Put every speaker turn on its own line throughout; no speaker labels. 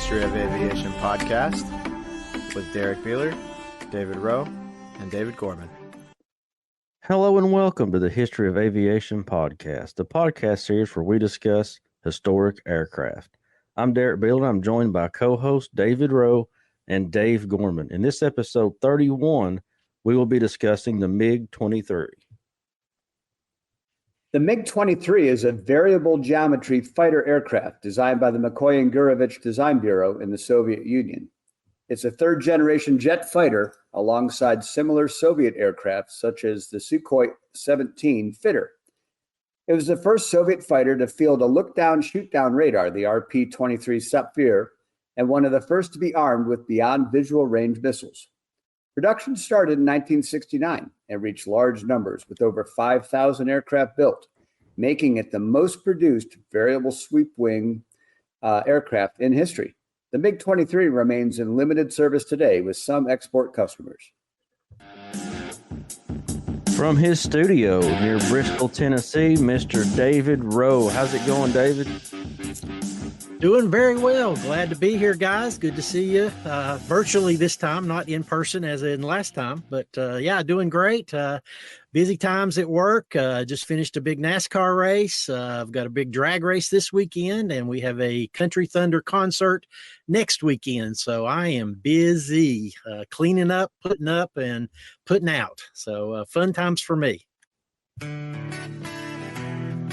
History of Aviation podcast with Derrick, Beeler, David Rowe, and David Gorman.
Hello and welcome to the History of Aviation podcast, the podcast series where we discuss historic aircraft. I'm Derrick Beeler. I'm joined by co-host David Rowe and Dave Gorman. In this episode 31, we will be discussing the MiG-23.
The MiG-23 is a variable geometry fighter aircraft designed by the Mikoyan-gurevich Design Bureau in the Soviet Union. It's a third-generation jet fighter alongside similar Soviet aircraft such as the Sukhoi 17 fitter. It was the first Soviet fighter to field a look-down, shoot-down radar, the RP-23 Sapphire, and one of the first to be armed with beyond visual range missiles. Production started in 1969 and reached large numbers with over 5,000 aircraft built, making it the most produced variable sweep wing aircraft in history. The MiG-23 remains in limited service today with some export customers.
From his studio near Bristol, Tennessee, Mr. David Rowe. How's it going, David?
Doing very well. Glad to be here, guys. Good to see you virtually this time, not in person as in last time. But yeah, doing great. Busy times at work. Just finished a big NASCAR race. I've got a big drag race this weekend, and we have a Country Thunder concert next weekend. So I am busy cleaning up, and putting out. So fun times for me.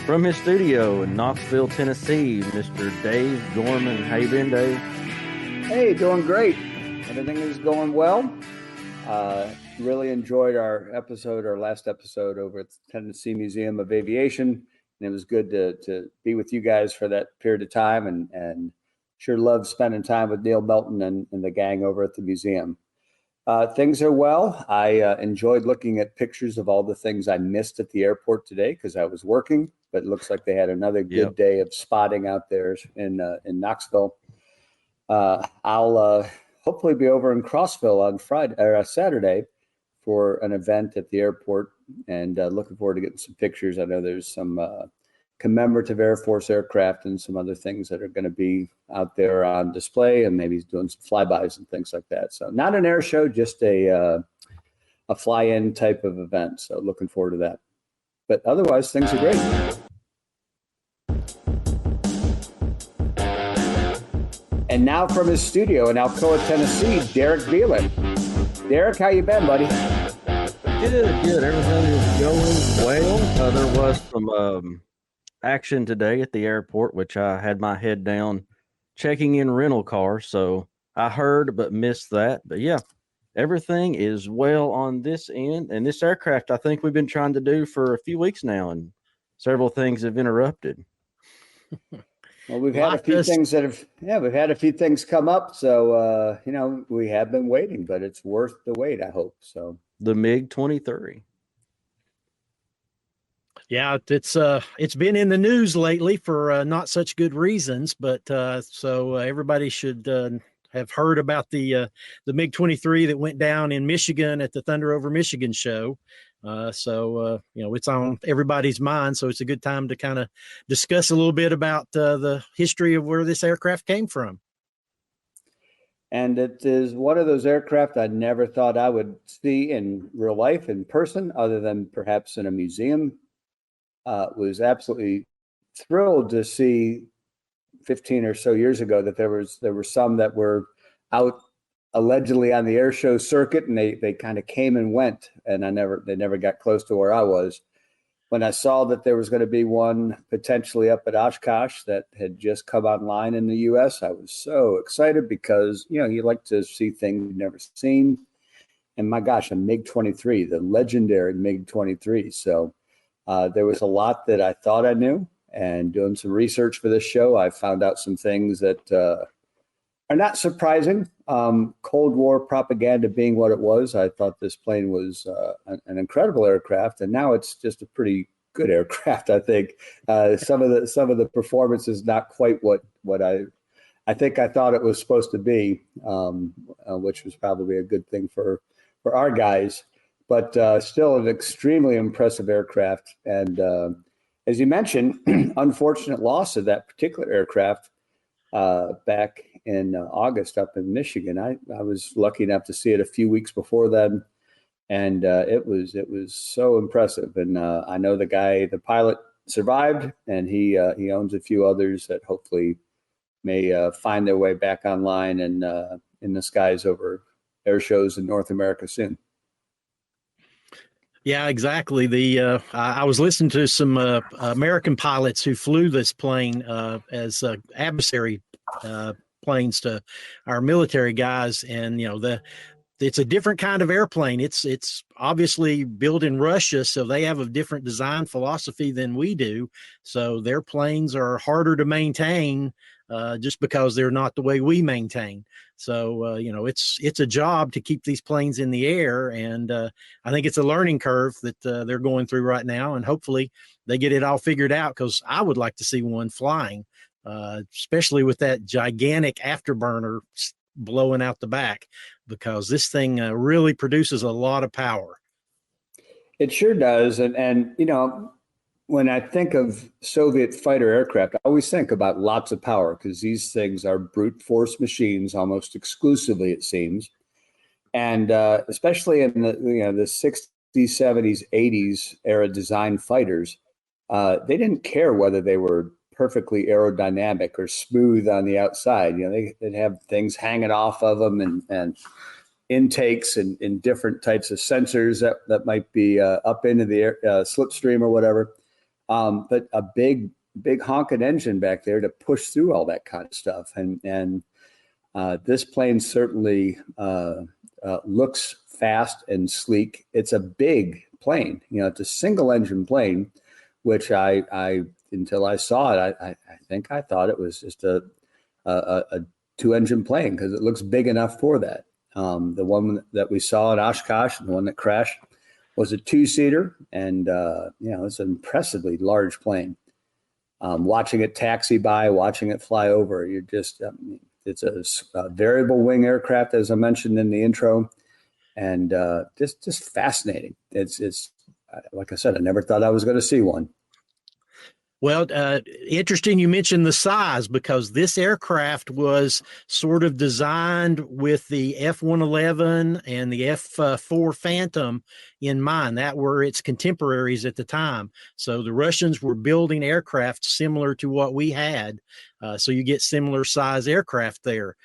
From his studio in Knoxville, Tennessee, Mr. Dave Gorman. How you been, Dave?
Hey, doing great. Everything is going well. Really enjoyed our last episode over at the Tennessee Museum of Aviation. And it was good to be with you guys for that period of time, and sure loved spending time with Neil Melton and the gang over at the museum. Things are well. I enjoyed looking at pictures of all the things I missed at the airport today because I was working, but it looks like they had another good day of spotting out there in Knoxville. I'll hopefully be over in Crossville on Saturday for an event at the airport, and looking forward to getting some pictures. I know there's some commemorative Air Force aircraft and some other things that are going to be out there on display, and maybe doing some flybys and things like that. So not an air show, just a fly-in type of event. So looking forward to that. But otherwise, things are great. And now from his studio in Alcoa, Tennessee, Derrick Beeler. Derrick, how you been, buddy?
Good. Everything is going well. There was some action today at the airport, which I had my head down checking in rental cars, so I heard but missed that. But yeah, everything is well on this end, and this aircraft I think we've been trying to do for a few weeks now, and several things have interrupted.
Well, we've had a few things come up, so we have been waiting, but it's worth the wait, I hope. So
the MiG-23.
Yeah, it's been in the news lately for not such good reasons, but so everybody should have heard about the MiG-23 that went down in Michigan at the Thunder Over Michigan show. So it's on everybody's mind, so it's a good time to kind of discuss a little bit about the history of where this aircraft came from.
And it is one of those aircraft I never thought I would see in real life, in person, other than perhaps in a museum. Was absolutely thrilled to see 15 or so years ago that there were some that were out allegedly on the air show circuit, and they kind of came and went, and they never got close to where I was. When I saw that there was going to be one potentially up at Oshkosh that had just come online in the U.S., I was so excited because you like to see things you've never seen, and my gosh, a MiG-23, the legendary MiG-23. So. There was a lot that I thought I knew, and doing some research for this show, I found out some things that are not surprising. Cold War propaganda being what it was, I thought this plane was an incredible aircraft, and now it's just a pretty good aircraft. I think some of the performance is not quite what I think I thought it was supposed to be, which was probably a good thing for our guys. But still an extremely impressive aircraft. And as you mentioned, unfortunate loss of that particular aircraft back in August up in Michigan. I was lucky enough to see it a few weeks before then, and it was so impressive. And I know the pilot survived, and he owns a few others that hopefully may find their way back online and in the skies over air shows in North America soon.
Yeah, exactly. I was listening to some American pilots who flew this plane as adversary planes to our military guys, and it's a different kind of airplane. It's obviously built in Russia, so they have a different design philosophy than we do. So their planes are harder to maintain just because they're not the way we maintain. So it's a job to keep these planes in the air, and I think it's a learning curve that they're going through right now, and hopefully they get it all figured out, because I would like to see one flying, especially with that gigantic afterburner blowing out the back, because this thing really produces a lot of power.
It sure does. And when I think of Soviet fighter aircraft, I always think about lots of power, because these things are brute force machines almost exclusively, it seems. And especially in the 60s, 70s, 80s era design fighters, they didn't care whether they were perfectly aerodynamic or smooth on the outside. They'd have things hanging off of them and intakes and different types of sensors that might be up into the air, slipstream or whatever. But a big honking engine back there to push through all that kind of stuff. And this plane certainly looks fast and sleek. It's a big plane. It's a single engine plane, which I until I saw it, I think I thought it was just a two-engine plane, because it looks big enough for that. The one that we saw in Oshkosh, the one that crashed, was a two-seater, and it's an impressively large plane. Watching it taxi by, watching it fly over, you're just it's a variable wing aircraft, as I mentioned in the intro, and just fascinating. It's like I said, I never thought I was going to see one.
Well, interesting you mentioned the size, because this aircraft was sort of designed with the F-111 and the F-4 Phantom in mind. That were its contemporaries at the time. So the Russians were building aircraft similar to what we had. So you get similar size aircraft there.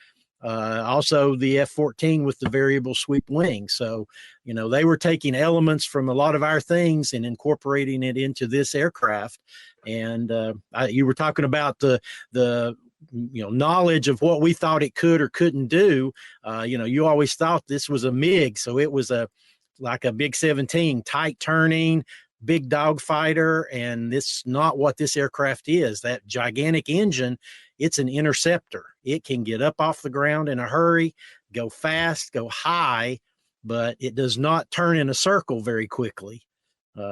Also the F-14 with the variable sweep wing. So, they were taking elements from a lot of our things and incorporating it into this aircraft. And you were talking about the knowledge of what we thought it could or couldn't do. You always thought this was a MiG, so it was like a big 17, tight turning, big dogfighter, and this not what this aircraft is. That gigantic engine, it's an interceptor. It can get up off the ground in a hurry, go fast, go high, but it does not turn in a circle very quickly.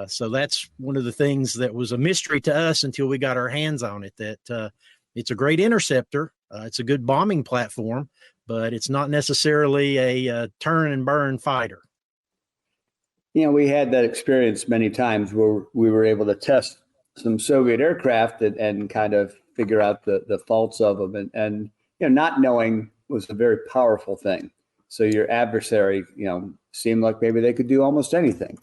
So that's one of the things that was a mystery to us until we got our hands on it, that it's a great interceptor. It's a good bombing platform, but it's not necessarily a turn and burn fighter.
We had that experience many times where we were able to test some Soviet aircraft and kind of figure out the faults of them. And not knowing was a very powerful thing. So your adversary, seemed like maybe they could do almost anything.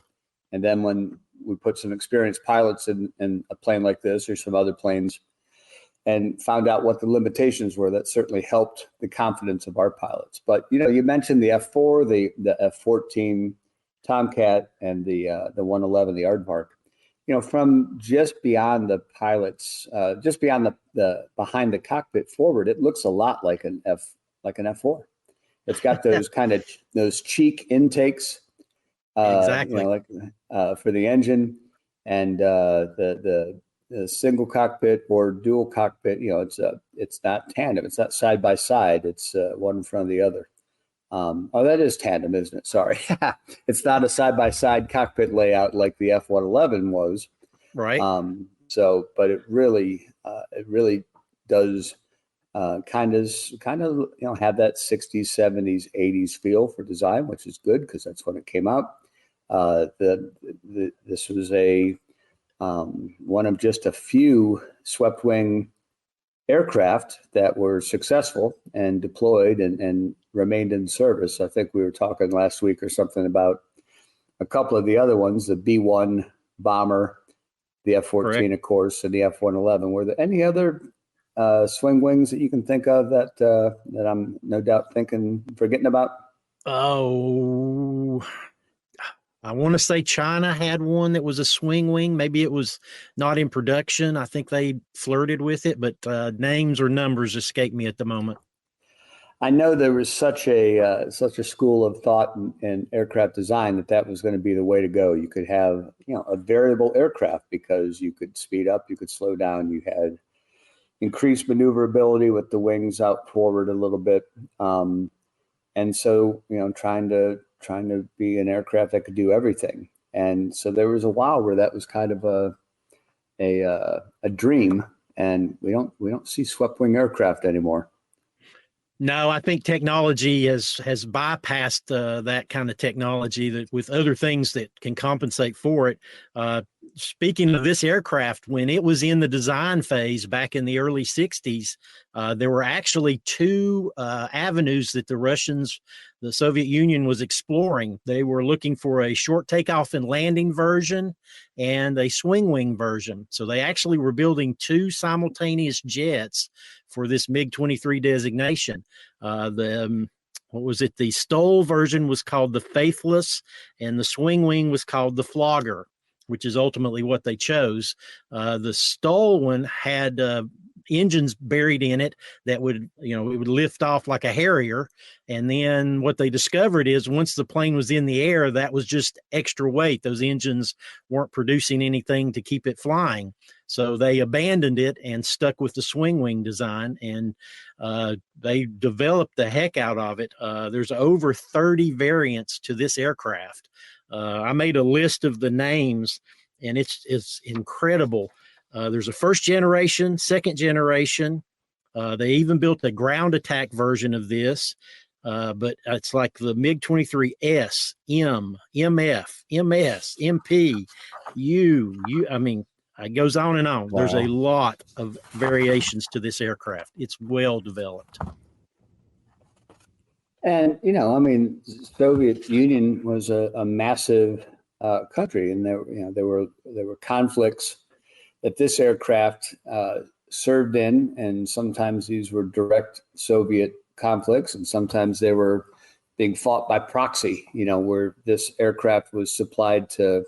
And then when we put some experienced pilots in a plane like this or some other planes and found out what the limitations were, that certainly helped the confidence of our pilots. But, you mentioned the F-4, the F-14 Tomcat, and the 111, the Aardvark. From just beyond the pilots, just beyond the behind the cockpit forward, it looks a lot like an F-4. It's got those those cheek intakes.
Exactly.
For the engine, and the single cockpit or dual cockpit. It's not tandem. It's not side by side. It's one in front of the other. That is tandem, isn't it? Sorry, it's not a side by side cockpit layout like the F-111 was.
Right.
But it really does kind of have that 60s, 70s, 80s feel for design, which is good because that's when it came out. This was one of just a few swept wing aircraft that were successful and deployed and remained in service. I think we were talking last week or something about a couple of the other ones, the B-1 bomber, the F-14,
Correct.
of course, and the F-111. Were there any other swing wings that you can think of that I'm no doubt forgetting about?
Oh, I want to say China had one that was a swing wing. Maybe it was not in production. I think they flirted with it, but names or numbers escape me at the moment.
I know there was such a school of thought in aircraft design that was going to be the way to go. You could have a variable aircraft because you could speed up, you could slow down, you had increased maneuverability with the wings out forward a little bit, and so trying to be an aircraft that could do everything. And so there was a while where that was kind of a dream, and we don't see swept wing aircraft anymore.
No, I think technology has bypassed that kind of technology that with other things that can compensate for it. Speaking of this aircraft, when it was in the design phase back in the early 60s, there were actually two avenues that the Soviet Union was exploring. They were looking for a short takeoff and landing version and a swing wing version. So they actually were building two simultaneous jets for this MiG-23 designation. What was it? The STOL version was called the Faithless, and the swing wing was called the Flogger, which is ultimately what they chose. The STOL one had engines buried in it that would, it would lift off like a Harrier. And then what they discovered is once the plane was in the air, that was just extra weight. Those engines weren't producing anything to keep it flying. So they abandoned it and stuck with the swing wing design, and they developed the heck out of it. There's over 30 variants to this aircraft. I made a list of the names, and it's incredible. There's a first generation, second generation. They even built a ground attack version of this, but it's like the MiG-23S, M, MF, MS, MP, I mean, it goes on and on. Wow. There's a lot of variations to this aircraft. It's well developed.
And, Soviet Union was a massive country, and there were conflicts that this aircraft served in, and sometimes these were direct Soviet conflicts, and sometimes they were being fought by proxy, where this aircraft was supplied to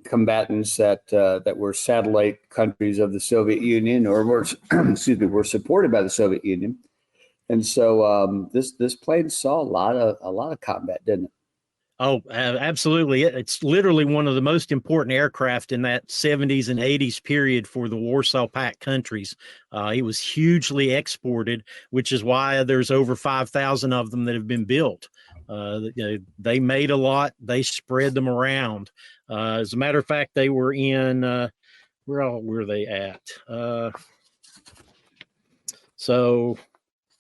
combatants that were satellite countries of the Soviet Union, or were supported by the Soviet Union. And so this plane saw a lot of combat, didn't it?
Oh, absolutely. It's literally one of the most important aircraft in that 70s and 80s period for the Warsaw Pact countries. It was hugely exported, which is why there's over 5,000 of them that have been built. They made a lot. They spread them around. As a matter of fact, they were in, where all were they at? So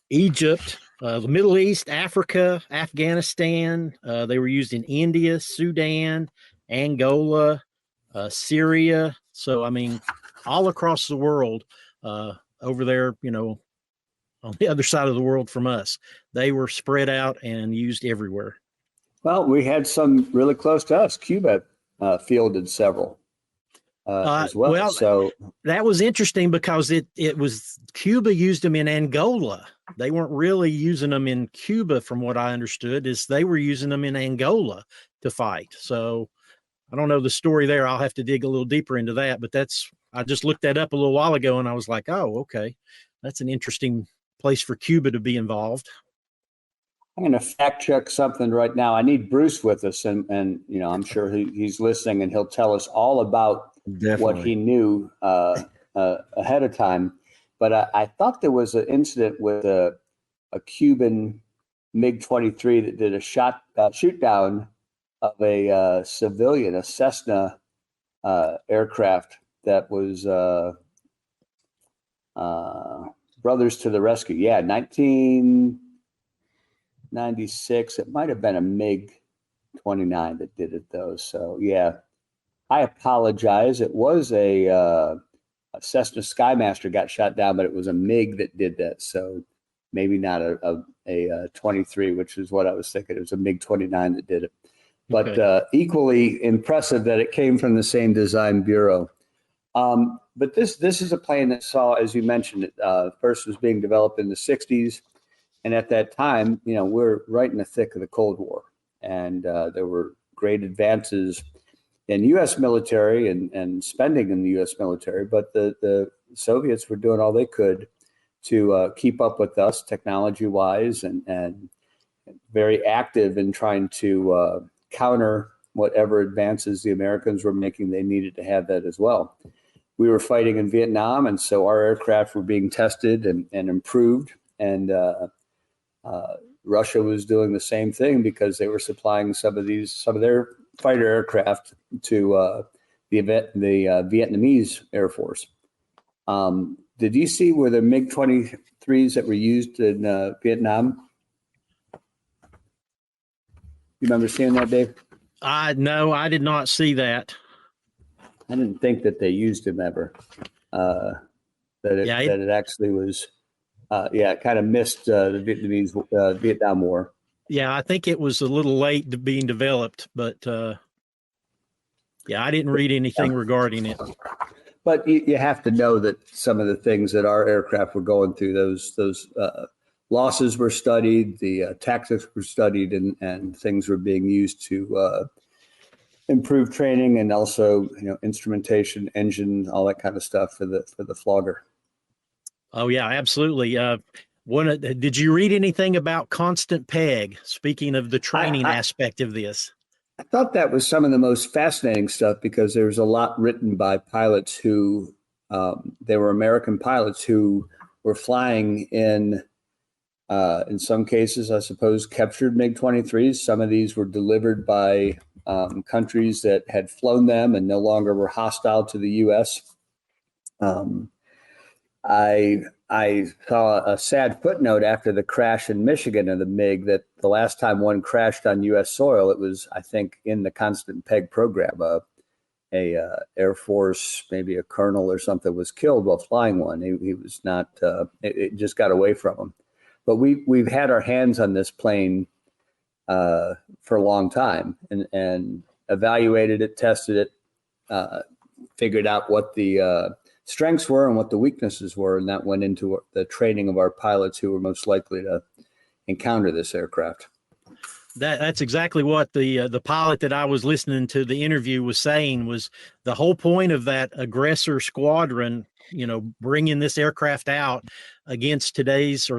Egypt, the Middle East, Africa, Afghanistan. They were used in India, Sudan, Angola, Syria. So, all across the world, over there, on the other side of the world from us, they were spread out and used everywhere.
Well, we had some really close to us. Cuba fielded several as well.
Well,
so
that was interesting because it was Cuba used them in Angola. They weren't really using them in Cuba, from what I understood, is they were using them in Angola to fight. So I don't know the story there. I'll have to dig a little deeper into that, but I just looked that up a little while ago and I was like, oh, okay. That's an interesting place for Cuba to be involved.
I'm going to fact check something right now. I need Bruce with us, and I'm sure he's listening, and he'll tell us all about what he knew ahead of time. But I thought there was an incident with a Cuban MiG-23 that did a shoot down of a civilian, a Cessna aircraft that was Brothers to the Rescue. Yeah, 1996. It might have been a MiG-29 that did it, though. So, yeah, I apologize. It was a a Cessna Skymaster got shot down, but it was a MiG that did that. So maybe not a 23, which is what I was thinking. It was a MiG-29 that did it. But
Okay.
equally impressive that it came from the same design bureau. But this is a plane that saw, as you mentioned, it first was being developed in the 60s. And at that time, we're right in the thick of the Cold War. And there were great advances in U.S. military and spending in the U.S. military. But the Soviets were doing all they could to keep up with us technology-wise and very active in trying to counter whatever advances the Americans were making. They needed to have that as well. We were fighting in Vietnam, and so our aircraft were being tested and improved. And Russia was doing the same thing because they were supplying some of their fighter aircraft to the Vietnamese Air Force. Did you see where the MiG-23s that were used in Vietnam? You remember seeing that, Dave?
No, I did not see that.
I didn't think that they used them ever. That it actually was, it kind of missed the Vietnamese Vietnam War.
Yeah, I think it was a little late to being developed, but I didn't read anything regarding it.
But you have to know that some of the things that our aircraft were going through, those losses were studied, the tactics were studied, and things were being used to improve training and also instrumentation, engine, all that kind of stuff for the flogger.
Oh yeah, absolutely. Did you read anything about constant peg? Speaking of the training aspect of this.
I thought that was some of the most fascinating stuff because there was a lot written by pilots who, they were American pilots who were flying in some cases, I suppose, captured MiG-23s. Some of these were delivered by countries that had flown them and no longer were hostile to the U.S. I saw a sad footnote after the crash in Michigan of the MiG that the last time one crashed on U.S. soil, it was, I think, in the constant peg program. A Air Force, maybe a colonel or something, was killed while flying one. He was not. It just got away from him. But we've had our hands on this plane for a long time and evaluated it, tested it, figured out what the strengths were and what the weaknesses were, and that went into the training of our pilots who were most likely to encounter this aircraft.
That's exactly what the pilot that I was listening to the interview was saying. Was the whole point of that aggressor squadron, bringing this aircraft out against today's,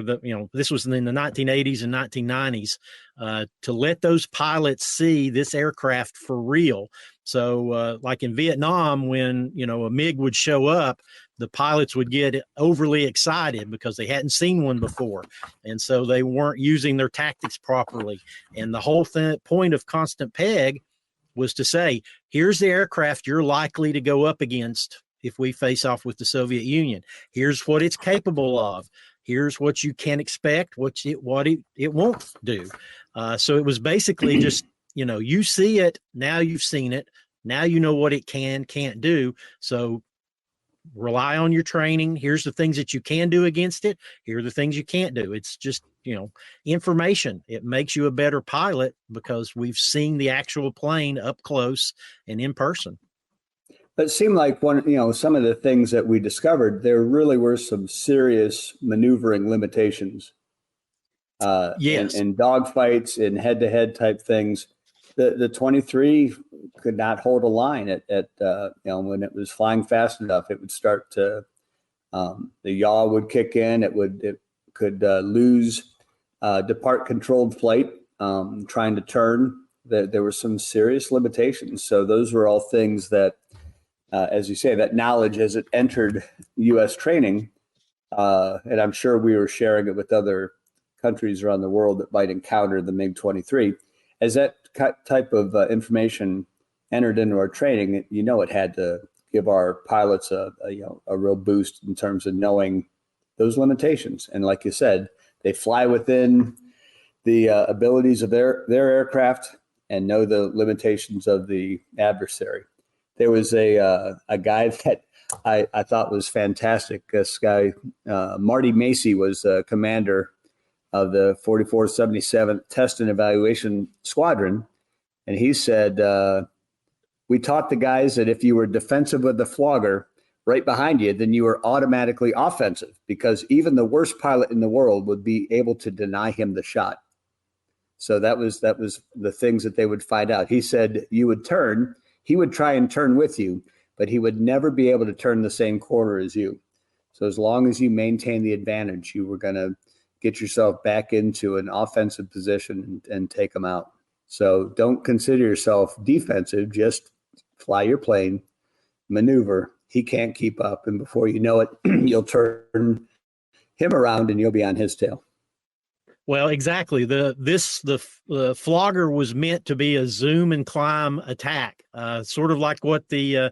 this was in the 1980s and 1990s, to let those pilots see this aircraft for real. So like in Vietnam, when, a MiG would show up, the pilots would get overly excited because they hadn't seen one before. And so they weren't using their tactics properly. And the whole point of constant peg was to say, here's the aircraft you're likely to go up against if we face off with the Soviet Union. Here's what it's capable of. Here's what you can expect, what it won't do. So it was basically just, you see it, now you've seen it, now you know what it can't do. So rely on your training. Here's the things that you can do against it. Here are the things you can't do. It's just, information. It makes you a better pilot because we've seen the actual plane up close and in person.
But it seemed like some of the things that we discovered, there really were some serious maneuvering limitations.
Yes.
In dogfights, in head-to-head type things. The 23 could not hold a line at when it was flying fast enough. It would start to the yaw would kick in. It could lose depart controlled flight, trying to turn. There were some serious limitations. So those were all things that, as you say, that knowledge as it entered U.S. training, and I'm sure we were sharing it with other countries around the world that might encounter the MiG-23. As that type of information entered into our training, it had to give our pilots a real boost in terms of knowing those limitations. And like you said, they fly within the abilities of their aircraft and know the limitations of the adversary. There was a guy that I thought was fantastic. This guy, Marty Macy, was commander of the 4477th Test and Evaluation Squadron. And he said, we taught the guys that if you were defensive with the flogger right behind you, then you were automatically offensive, because even the worst pilot in the world would be able to deny him the shot. So that was the things that they would find out. He said you would turn, he would try and turn with you, but he would never be able to turn the same corner as you. So as long as you maintain the advantage, you were going to get yourself back into an offensive position and take them out. So don't consider yourself defensive, just fly your plane, maneuver. He can't keep up, and before you know it, you'll turn him around and you'll be on his tail.
Well, exactly. The flogger was meant to be a zoom and climb attack, sort of like what the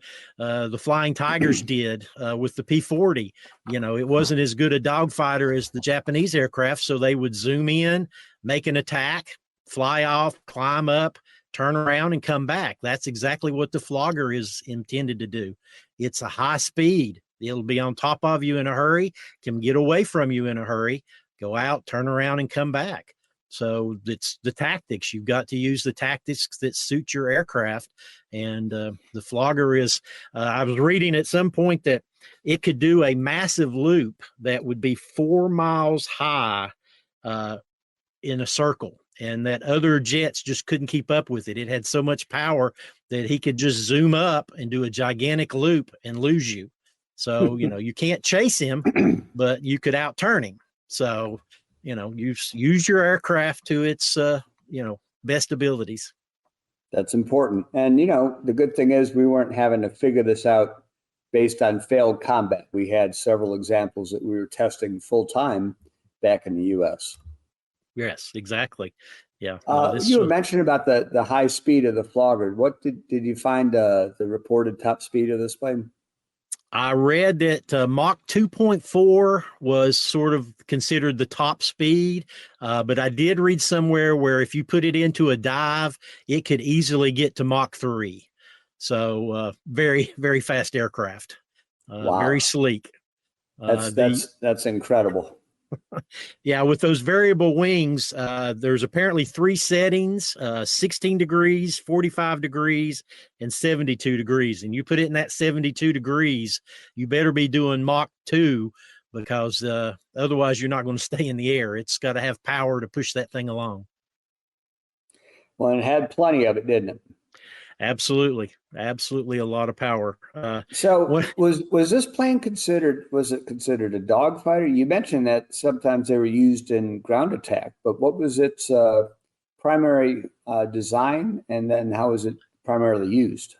Flying Tigers did with the P-40. You know, it wasn't as good a dogfighter as the Japanese aircraft, so they would zoom in, make an attack, fly off, climb up, turn around, and come back. That's exactly what the flogger is intended to do. It's a high speed. It'll be on top of you in a hurry, can get away from you in a hurry, go out, turn around, and come back. So it's the tactics. You've got to use the tactics that suit your aircraft. And the flogger is, I was reading at some point that it could do a massive loop that would be 4 miles high in a circle, and that other jets just couldn't keep up with it. It had so much power that he could just zoom up and do a gigantic loop and lose you. So, you know, you can't chase him, but you could outturn him. So, you know, use your aircraft to its, best abilities.
That's important. And, you know, the good thing is we weren't having to figure this out based on failed combat. We had several examples that we were testing full time back in the U.S.
Yes, exactly. Yeah.
You were mentioning about the high speed of the flogger. What did you find the reported top speed of this plane?
I read that Mach 2.4 was sort of considered the top speed, but I did read somewhere where if you put it into a dive, it could easily get to Mach 3. So very, very fast aircraft.
Wow.
Very sleek.
That's incredible.
Yeah, with those variable wings, there's apparently 3 settings, 16 degrees, 45 degrees, and 72 degrees. And you put it in that 72 degrees, you better be doing Mach 2, because otherwise you're not going to stay in the air. It's got to have power to push that thing along.
Well, it had plenty of it, didn't it?
Absolutely a lot of power.
Was this plane considered a dogfighter? You mentioned that sometimes they were used in ground attack, but what was its primary design, and then how was it primarily used?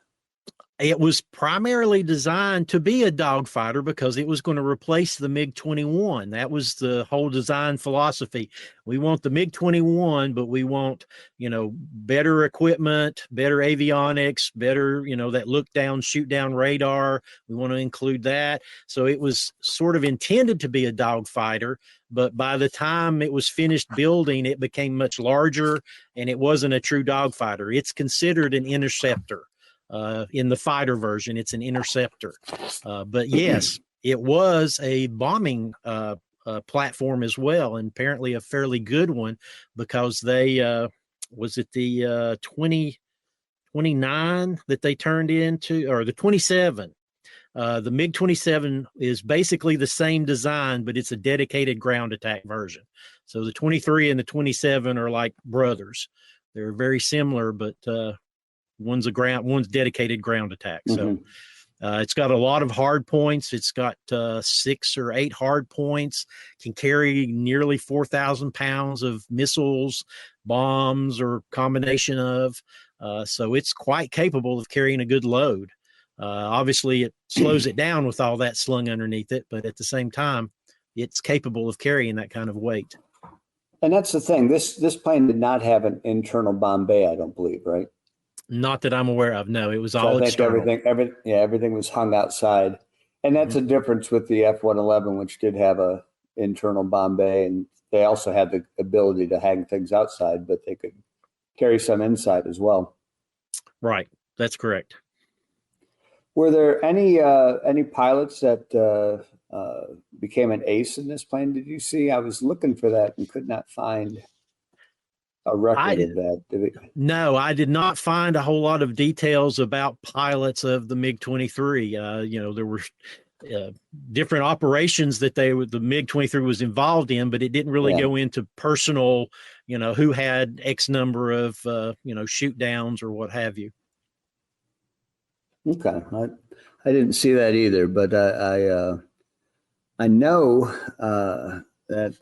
It was primarily designed to be a dogfighter because it was going to replace the MiG-21. That was the whole design philosophy. We want the MiG-21, but we want, better equipment, better avionics, better, that look down, shoot down radar. We want to include that. So it was sort of intended to be a dogfighter, but by the time it was finished building, it became much larger, and it wasn't a true dogfighter. It's considered an interceptor. In the fighter version, it's an interceptor. But yes, it was a bombing platform as well, and apparently a fairly good one, because they was it the 29 that they turned into, or the 27. The MiG-27 is basically the same design, but it's a dedicated ground attack version. So the 23 and the 27 are like brothers. They're very similar, but one's dedicated ground attack. So it's got a lot of hard points. It's got 6 or 8 hard points, can carry nearly 4,000 pounds of missiles, bombs, or combination of. So it's quite capable of carrying a good load. Obviously, it slows it down with all that slung underneath it, but at the same time, it's capable of carrying that kind of weight.
And that's the thing. This plane did not have an internal bomb bay, I don't believe, right?
Not that I'm aware of. No, it was all external.
Everything was hung outside, and that's a difference with the F-111, which did have a internal bomb bay, and they also had the ability to hang things outside, but they could carry some inside as well.
Right, that's correct.
Were there any pilots that became an ace in this plane? Did you see? I was looking for that and could not find a record of that.
No, I did not find a whole lot of details about pilots of the MiG-23. There were different operations that the MiG-23 was involved in, but it didn't really go into personal, who had X number of, shoot downs or what have you.
Okay. I didn't see that either, but I know that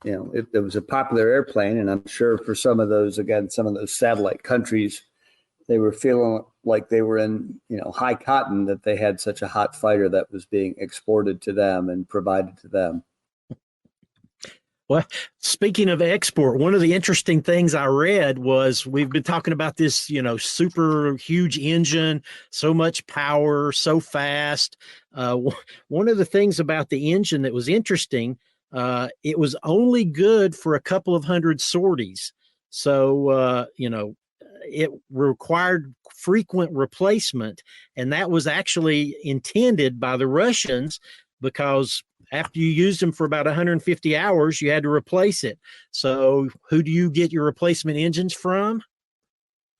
if there was a popular airplane, and I'm sure for some of those satellite countries, they were feeling like they were in high cotton that they had such a hot fighter that was being exported to them and provided to them.
Well, speaking of export, one of the interesting things I read was we've been talking about this, super huge engine, so much power, so fast. One of the things about the engine that was interesting, it was only good for a couple of hundred sorties. So, it required frequent replacement. And that was actually intended by the Russians because after you used them for about 150 hours, you had to replace it. So who do you get your replacement engines from?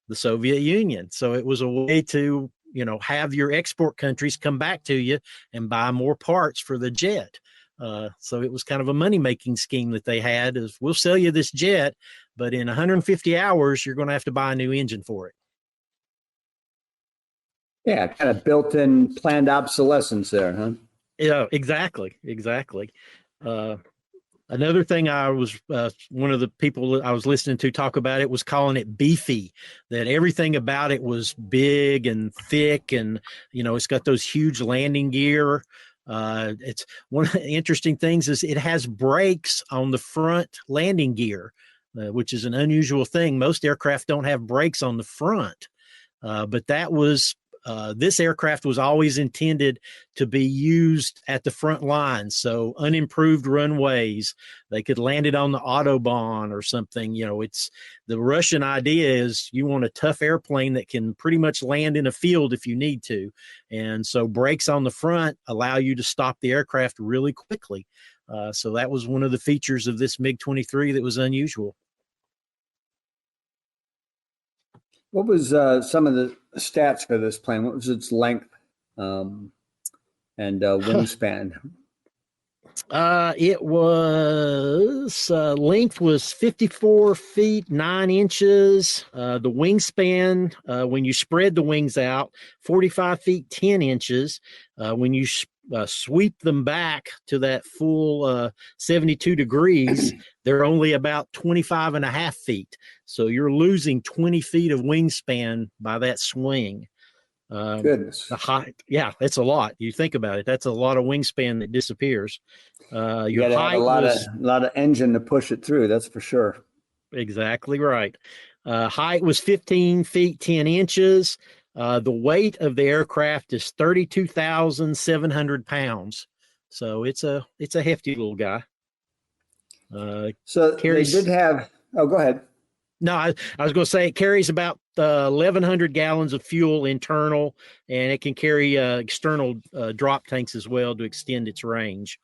The Soviet Union. So it was a way to, have your export countries come back to you and buy more parts for the jet. So it was kind of a money-making scheme that they had is we'll sell you this jet, but in 150 hours, you're going to have to buy a new engine for it.
Yeah, kind of built-in planned obsolescence there, huh?
Yeah, exactly. Another thing I was, one of the people I was listening to talk about it was calling it beefy, that everything about it was big and thick and, it's got those huge landing gear. It's one of the interesting things is it has brakes on the front landing gear, which is an unusual thing. Most aircraft don't have brakes on the front, but this aircraft was always intended to be used at the front lines. So unimproved runways, they could land it on the Autobahn or something. It's the Russian idea is you want a tough airplane that can pretty much land in a field if you need to. And so brakes on the front allow you to stop the aircraft really quickly. So that was one of the features of this MiG-23 that was unusual.
What was some of the stats for this plane? What was its length and wingspan?
It was length was 54 feet 9 inches. The wingspan, when you spread the wings out, 45 feet 10 inches. When you sweep them back to that full 72 degrees, they're only about 25 and a half feet. So you're losing 20 feet of wingspan by that swing.
Goodness.
The height, yeah, that's a lot. You think about it, that's a lot of wingspan that disappears. Your height
a lot of engine to push it through. That's for sure.
Exactly right. Height was 15 feet 10 inches. The weight of the aircraft is 32,700 pounds. So it's a hefty little guy.
So they did have. Oh, go ahead.
No, I was going to say it carries about 1,100 gallons of fuel internal, and it can carry external drop tanks as well to extend its range.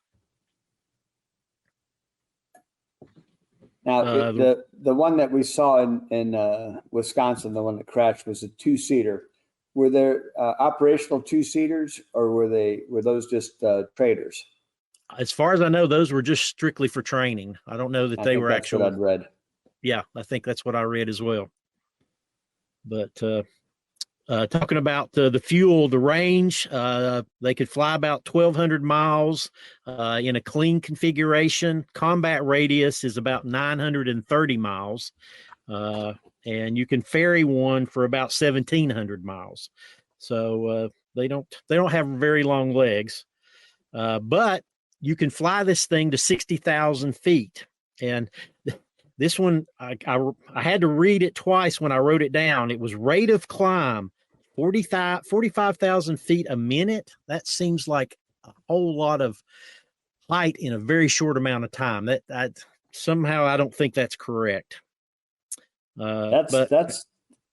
Now, the one that we saw in Wisconsin, the one that crashed, was a 2-seater. Were there operational 2-seaters, or were those just traders?
As far as I know, those were just strictly for training. I don't know that they were actual.
That's what I'd read.
Yeah, I think that's what I read as well. But talking about the fuel, the range, they could fly about 1,200 miles in a clean configuration. Combat radius is about 930 miles, and you can ferry one for about 1,700 miles. So they don't have very long legs, but you can fly this thing to 60,000 feet. And this one, I had to read it twice when I wrote it down. It was rate of climb, 45,000 feet a minute. That seems like a whole lot of height in a very short amount of time. Somehow I don't think that's correct.
That's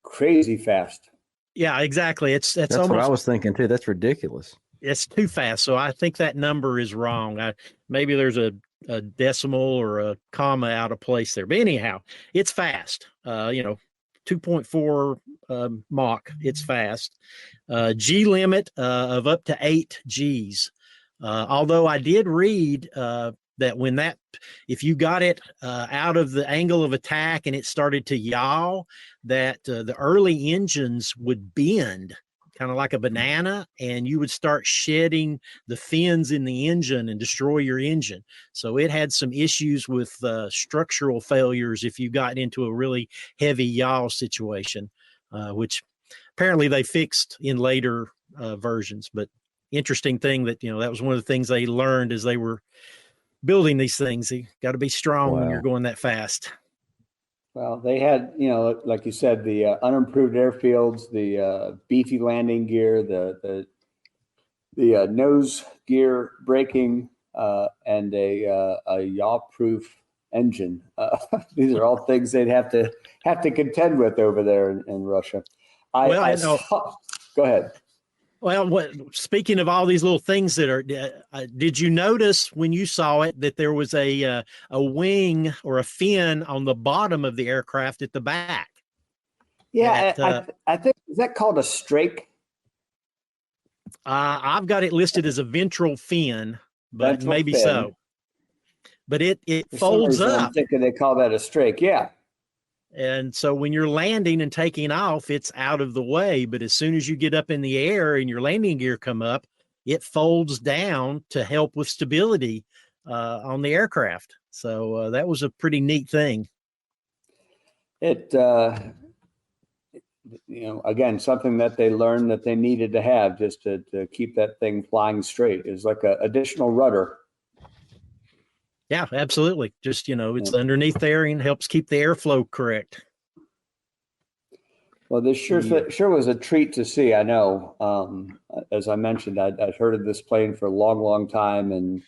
crazy fast.
Yeah, exactly. That's
That's what I
almost,
was thinking too. That's ridiculous.
it's too fast. So I think that number is wrong. Maybe there's a decimal or a comma out of place there. But anyhow, it's fast. 2.4 Mach. It's fast. G limit of up to 8 Gs. Although I did read that if you got it out of the angle of attack and it started to yaw, that the early engines would bend kind of like a banana, and you would start shedding the fins in the engine and destroy your engine. So it had some issues with structural failures if you got into a really heavy yaw situation, which apparently they fixed in later versions. But interesting thing that, that was one of the things they learned as they were building these things. You got to be strong when you're going that fast.
Well, they had, like you said, the unimproved airfields, the beefy landing gear, the nose gear braking, and a yaw-proof engine. These are all things they'd have to contend with over there in Russia. Go ahead.
Well, speaking of all these little things that are, did you notice when you saw it that there was a wing or a fin on the bottom of the aircraft at the back?
Yeah, I think, is that called a strake?
I've got it listed as a ventral fin, but
Ventral
maybe
fin.
so. But it
For
folds
some reason,
up.
I'm thinking they call that a strake. Yeah.
And so when you're landing and taking off, it's out of the way. But as soon as you get up in the air and your landing gear come up, it folds down to help with stability on the aircraft. So that was a pretty neat thing.
It, again, something that they learned that they needed to have just to keep that thing flying straight. Is like an additional rudder.
Yeah, absolutely. Just, it's underneath there and helps keep the airflow correct.
Well, this sure was a treat to see. I know, as I mentioned, I'd heard of this plane for a long, long time and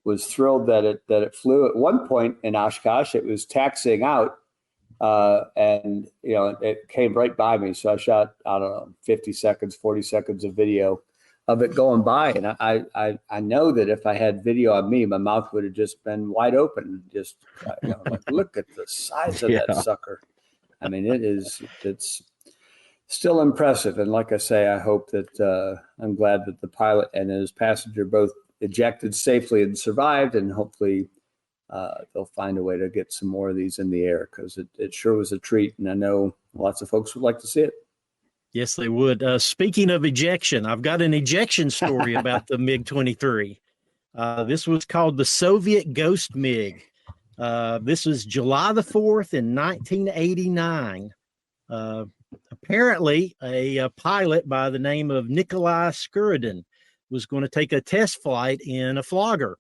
was thrilled that it flew. At one point in Oshkosh, it was taxiing out, and it came right by me. So I shot, I don't know, 50 seconds, 40 seconds of video of it going by. And I know that if I had video of me, my mouth would have just been wide open. Just, like, look at the size of that sucker. I mean, it's still impressive. And like I say, I hope that I'm glad that the pilot and his passenger both ejected safely and survived. And hopefully they'll find a way to get some more of these in the air, because it sure was a treat. And I know lots of folks would like to see it.
Yes, they would. Speaking of ejection, I've got an ejection story about the MiG-23. This was called the Soviet Ghost MiG. This was July the 4th in 1989. Apparently, a pilot by the name of Nikolai Skuridin was going to take a test flight in a flogger.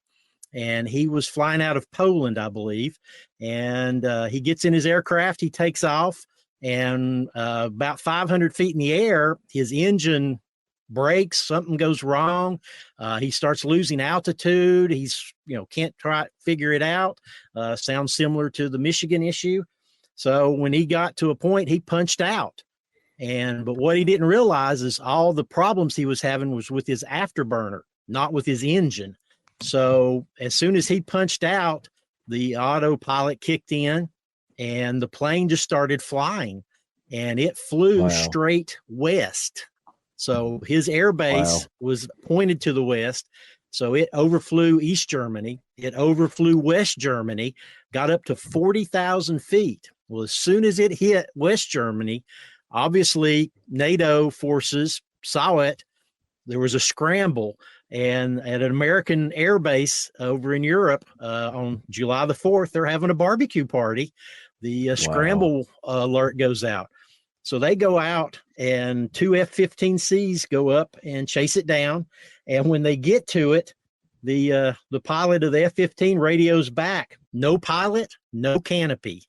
And he was flying out of Poland, I believe. And he gets in his aircraft, he takes off. And about 500 feet in the air, his engine breaks, something goes wrong. He starts losing altitude. He's, can't figure it out. Sounds similar to the Michigan issue. So when he got to a point, he punched out. But what he didn't realize is all the problems he was having was with his afterburner, not with his engine. So as soon as he punched out, the autopilot kicked in, and the plane just started flying, and it flew straight west. So his airbase was pointed to the west. So it overflew East Germany. It overflew West Germany, got up to 40,000 feet. Well, as soon as it hit West Germany, obviously NATO forces saw it. There was a scramble. And at an American air base over in Europe on July the 4th, they're having a barbecue party. The scramble alert goes out. So they go out, and 2 F-15Cs go up and chase it down. And when they get to it, the pilot of the F-15 radios back, no pilot, no canopy.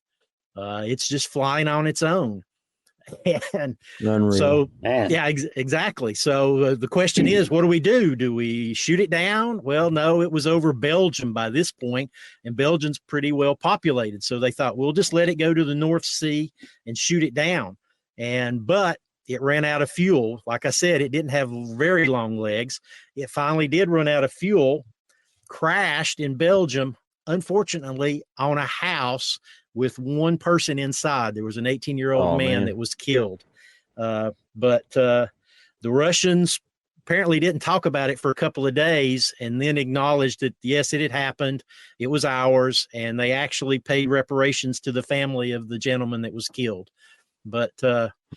It's just flying on its own. And
Unreal.
So, exactly. So the question is, what do? Do we shoot it down? Well, no, it was over Belgium by this point, and Belgium's pretty well populated. So they thought, we'll just let it go to the North Sea and shoot it down. But it ran out of fuel. Like I said, it didn't have very long legs. It finally did run out of fuel, crashed in Belgium, unfortunately, on a house with one person inside. There was an 18-year-old man that was killed. But the Russians apparently didn't talk about it for a couple of days and then acknowledged that, yes, it had happened. It was ours. And they actually paid reparations to the family of the gentleman that was killed. But,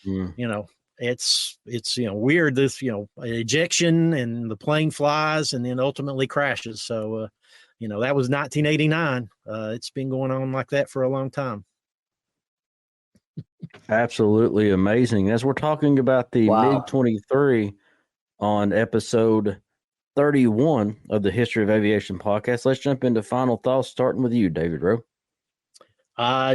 you know, it's weird, this, ejection and the plane flies and then ultimately crashes. So, that was 1989. It's been going on like that for a long time.
Absolutely amazing. As we're talking about the MiG-23 on episode 31 of the History of Aviation podcast, let's jump into final thoughts, starting with you, David Rowe.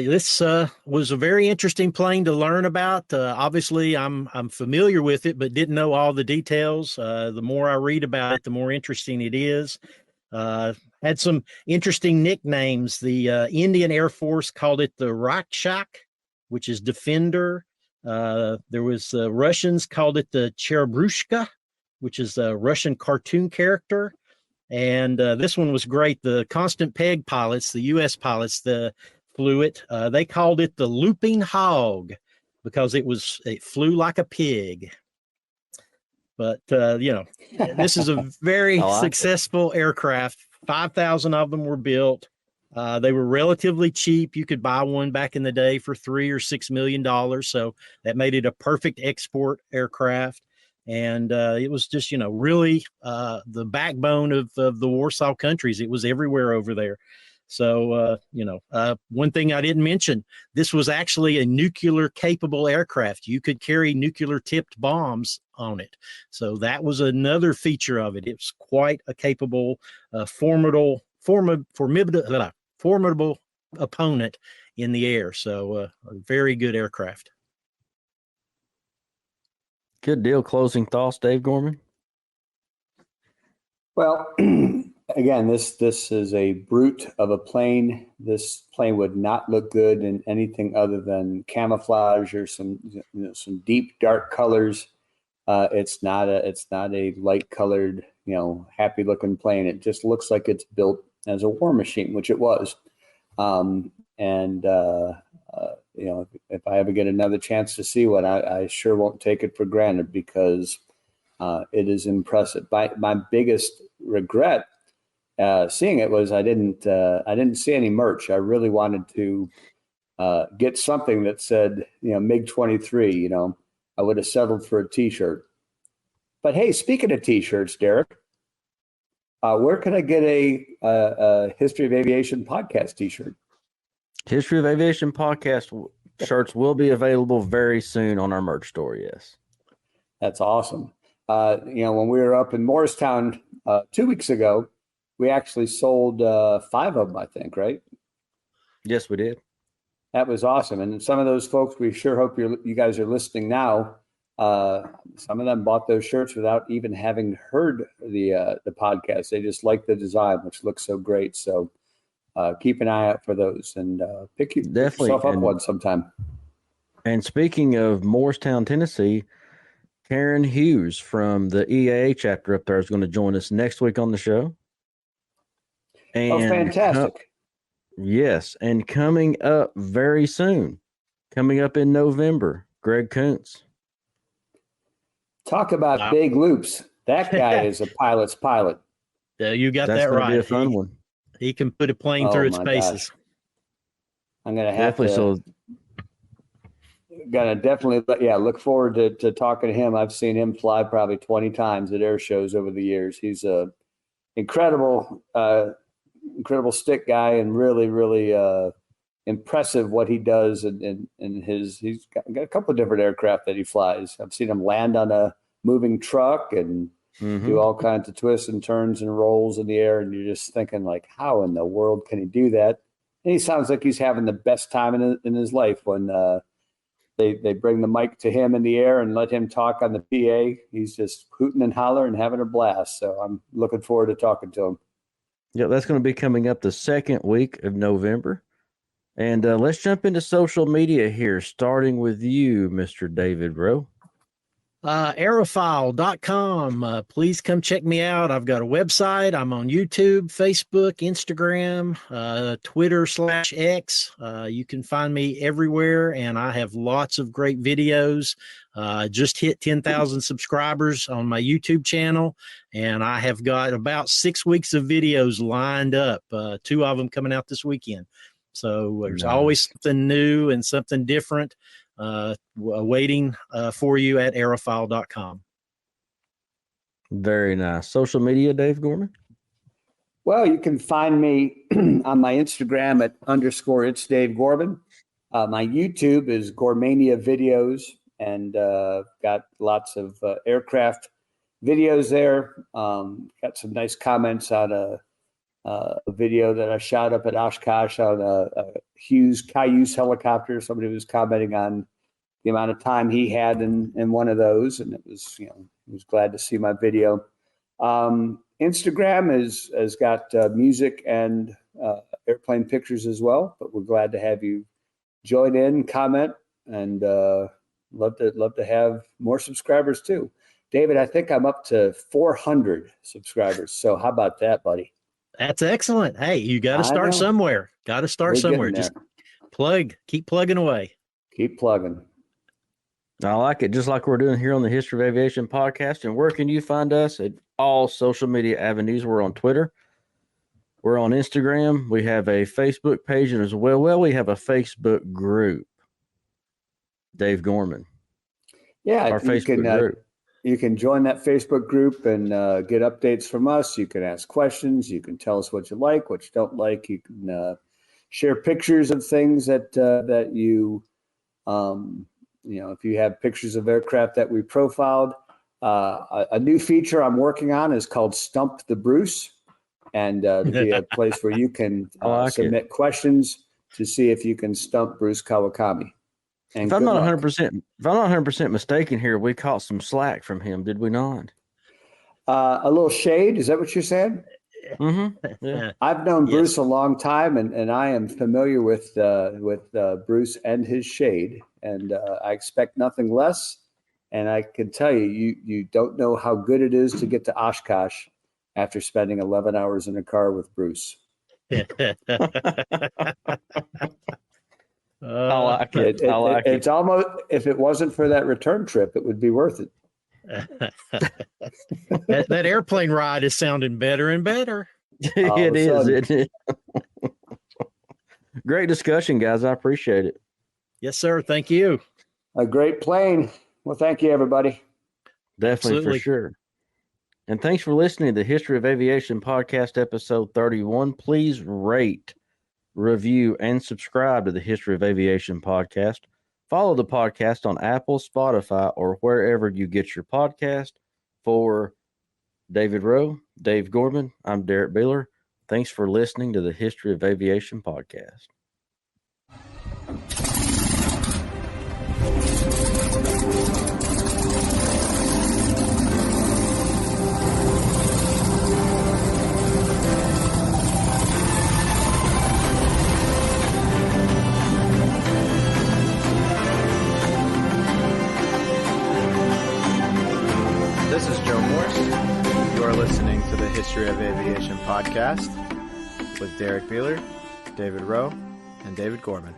This was a very interesting plane to learn about. Obviously, I'm familiar with it, but didn't know all the details. The more I read about it, the more interesting it is. Had some interesting nicknames. The Indian Air Force called it the Rakshak, which is defender. There was Russians called it the Cherubrushka, which is a Russian cartoon character. And this one was great. The Constant Peg pilots, the U.S. pilots, flew it. They called it the Looping Hog because it flew like a pig. But, this is a very successful aircraft. 5,000 of them were built. They were relatively cheap. You could buy one back in the day for $3 or $6 million. So that made it a perfect export aircraft. And it was just, really the backbone of the Warsaw countries. It was everywhere over there. So, one thing I didn't mention, this was actually a nuclear capable aircraft. You could carry nuclear tipped bombs on it. So that was another feature of it. It's quite a capable, formidable opponent in the air. So a very good aircraft.
Good deal. Closing thoughts, Dave Gorman?
Well, again, this is a brute of a plane. This plane would not look good in anything other than camouflage or some deep dark colors. It's not a light colored, happy looking plane. It just looks like it's built as a war machine, which it was. If I ever get another chance to see one, I sure won't take it for granted because it is impressive. My biggest regret seeing it was I didn't see any merch. I really wanted to get something that said, MiG-23. I would have settled for a T-shirt. But hey, speaking of T-shirts, Derrick, where can I get a History of Aviation podcast T-shirt?
History of Aviation podcast shirts will be available very soon on our merch store. Yes,
that's awesome. When we were up in Morristown 2 weeks ago, we actually sold 5 of them, I think, right?
Yes, we did. That
was awesome. And some of those folks, we sure hope you guys are listening now. Some of them bought those shirts without even having heard the podcast. They just like the design, which looks so great. So keep an eye out for those and pick yourself up one sometime.
And speaking of Morristown, Tennessee, Karen Hughes from the EAA chapter up there is going to join us next week on the show. And
fantastic.
Yes. And coming up very soon, coming up in November, Greg Kuntz.
Talk about big loops. That guy is a pilot's pilot.
You got that right.
Be a fun one.
He can put a plane through its paces.
Gosh. I'm going to have to look forward to talking to him. I've seen him fly probably 20 times at air shows over the years. He's a incredible stick guy and really, really impressive what he does. And he's got a couple of different aircraft that he flies. I've seen him land on a moving truck and do all kinds of twists and turns and rolls in the air. And you're just thinking like, how in the world can he do that? And he sounds like he's having the best time in his life when they bring the mic to him in the air and let him talk on the PA. He's just hooting and hollering and having a blast. So I'm looking forward to talking to him.
Yeah, that's going to be coming up the second week of November. And let's jump into social media here, starting with you, Mr. David Rowe.
Aerophile.com. Please come check me out. I've got a website. I'm on YouTube, Facebook, Instagram, Twitter/X. You can find me everywhere, and I have lots of great videos. Just hit 10,000 subscribers on my YouTube channel, and I have got about 6 weeks of videos lined up, 2 of them coming out this weekend. So there's always something new and something different waiting for you at aerophile.com.
Very nice. Social media, Dave Gorman?
Well, you can find me on my Instagram at _it's Dave Gorman. My YouTube is Gormania Videos, and got lots of aircraft videos there. Got some nice comments on a video that I shot up at Oshkosh on a Hughes Cayuse helicopter. Somebody was commenting on the amount of time he had in one of those, and it was, was glad to see my video. Instagram has got music and airplane pictures as well, but we're glad to have you join in, comment, and love to have more subscribers too. David, I think I'm up to 400 subscribers. So how about that, buddy?
That's excellent. Hey, you got to start somewhere. Got to start somewhere. Just keep plugging away.
Keep plugging.
I like it. Just like we're doing here on the History of Aviation podcast. And where can you find us? At all social media avenues. We're on Twitter. We're on Instagram. We have a Facebook page as well. Well, we have a Facebook group. Dave Gorman.
Yeah,
our Facebook group.
You can join that Facebook group and get updates from us. You can ask questions. You can tell us what you like, what you don't like. You can share pictures of things that you, if you have pictures of aircraft that we profiled. A new feature I'm working on is called Stump the Bruce, and to be a place where you can submit questions to see if you can stump Bruce Kawakami. And
if I'm not 100% mistaken here, we caught some slack from him, did we not?
A little shade. Is that what you said?
Mm-hmm. Yeah.
I've known Bruce a long time, and I am familiar with Bruce and his shade, and I expect nothing less. And I can tell you don't know how good it is to get to Oshkosh after spending 11 hours in a car with Bruce.
I like it.
It's almost, if it wasn't for that return trip, it would be worth it.
that airplane ride is sounding better and better.
It is. Great discussion, guys. I appreciate it.
Yes, sir. Thank you.
A great plane. Well, thank you, everybody.
Definitely.
Absolutely.
For sure. And thanks for listening to the History of Aviation podcast, episode 31. Please rate, review, and subscribe to the History of Aviation podcast. Follow the podcast on Apple, Spotify, or wherever you get your podcast. For David Rowe, Dave Gorman, I'm Derrick Beeler. Thanks for listening to the History of Aviation podcast.
This is Joe Morse. You are listening to the History of Aviation podcast with Derrick Beeler, David Rowe, and David Gorman.